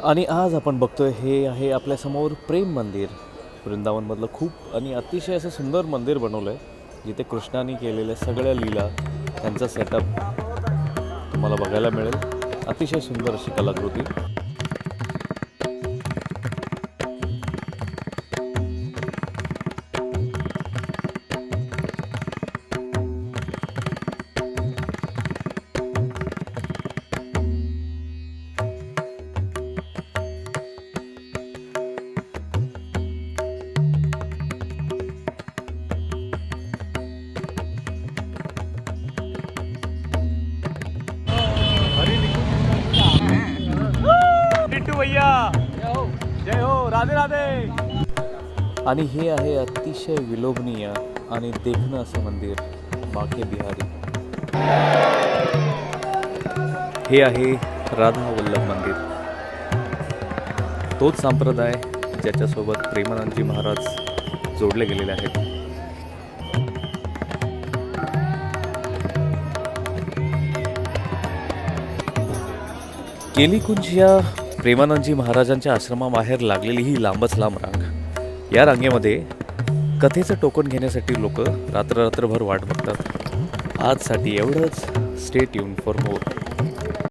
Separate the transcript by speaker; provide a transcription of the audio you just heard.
Speaker 1: आणि आज आपण बघतोय हे आहे आपल्यासमोर प्रेम मंदिर. वृंदावनमधलं खूप आणि अतिशय असं सुंदर मंदिर बनवलं आहे, जिथे कृष्णाने केलेल्या सगळ्या लीला त्यांचा सेटअप तुम्हाला बघायला मिळेल. अतिशय सुंदर अशी कलाकृती. भैया जय हो, राधे राधे. आणि हे आहे अतिशय विलोभनीय आणि देखणं असं मंदिर बाके बिहारी. हे आहे राधा वल्लभ मंदिर. तोच संप्रदाय ज्याच्यासोबत प्रेमानंदजी महाराज जोडले गेलेले आहेत. केलीकुंज या प्रेमानंदजी महाराजांच्या आश्रमाबाहेर लागलेली ही लांबच लांब रांग. या रांगेमध्ये कथेचं टोकन घेण्यासाठी लोक रात्रभर वाट बघतात. आजसाठी एवढंच. Stay tune for more.